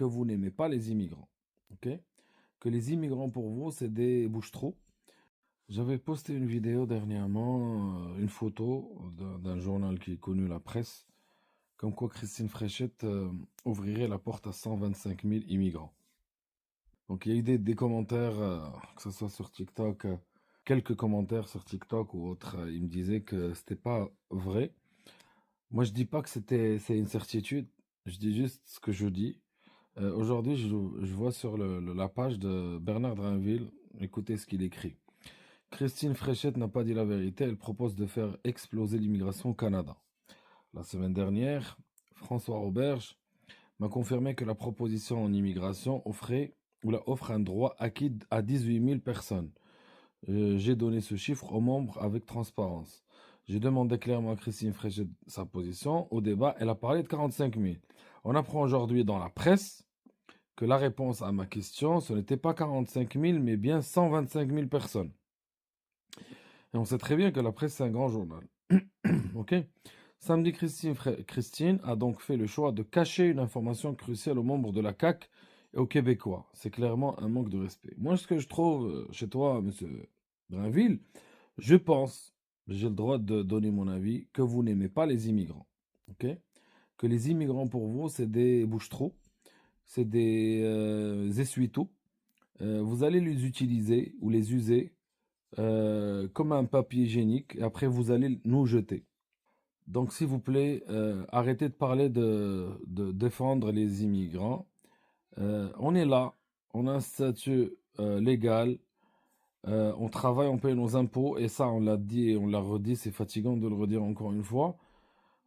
que vous n'aimez pas les immigrants. Ok? Que les immigrants pour vous, c'est des bouche-trous. J'avais posté une vidéo dernièrement, une photo d'un journal qui est connu, la presse, comme quoi Christine Fréchette ouvrirait la porte à 125 000 immigrants. Donc il y a eu des commentaires, que ce soit sur TikTok, quelques commentaires sur TikTok ou autres, ils me disaient que c'était pas vrai. Moi je dis pas que c'est une certitude, je dis juste ce que je dis. Aujourd'hui je vois sur la page de Bernard Drinville, écoutez ce qu'il écrit. Christine Fréchette n'a pas dit la vérité, elle propose de faire exploser l'immigration au Canada. La semaine dernière, François Roberge m'a confirmé que la proposition en immigration offre un droit acquis à 18 000 personnes. J'ai donné ce chiffre aux membres avec transparence. J'ai demandé clairement à Christine Fréchette sa position. Au débat, elle a parlé de 45 000. On apprend aujourd'hui dans la presse que la réponse à ma question, ce n'était pas 45 000, mais bien 125 000 personnes. Et on sait très bien que la presse, c'est un grand journal. Ok? Samedi, Christine a donc fait le choix de cacher une information cruciale aux membres de la CAQ et aux Québécois. C'est clairement un manque de respect. Moi, ce que je trouve chez toi, monsieur Brinville, je pense, j'ai le droit de donner mon avis, que vous n'aimez pas les immigrants. Ok? Que les immigrants pour vous, c'est des bouche-trous, c'est des essuie-tout. Vous allez les utiliser ou les user comme un papier hygiénique et après vous allez nous jeter. Donc, s'il vous plaît, arrêtez de parler de défendre les immigrants. On est là, on a un statut légal, on travaille, on paye nos impôts, et ça, on l'a dit et on l'a redit, c'est fatigant de le redire encore une fois.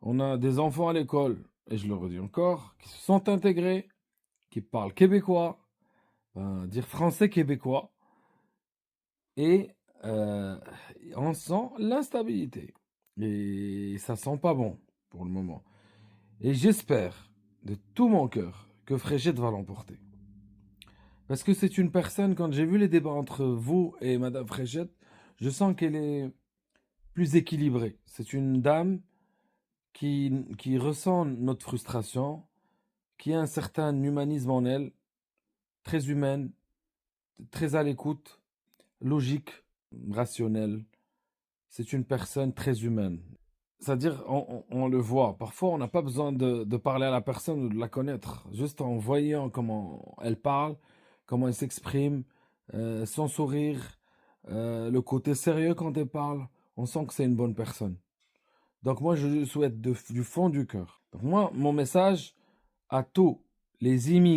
On a des enfants à l'école, et je le redis encore, qui se sont intégrés, qui parlent québécois, dire français québécois, et on sent l'instabilité. Et ça sent pas bon pour le moment. Et j'espère de tout mon cœur que Fréchette va l'emporter. Parce que c'est une personne, quand j'ai vu les débats entre vous et Madame Fréchette, je sens qu'elle est plus équilibrée. C'est une dame qui ressent notre frustration, qui a un certain humanisme en elle, très humaine, très à l'écoute, logique, rationnelle. C'est une personne très humaine. C'est-à-dire, on le voit. Parfois, on n'a pas besoin de parler à la personne ou de la connaître. Juste en voyant comment elle parle, comment elle s'exprime, son sourire, le côté sérieux quand elle parle, on sent que c'est une bonne personne. Donc moi, je lui souhaite du fond du cœur. Donc moi, mon message à tous les immigrés,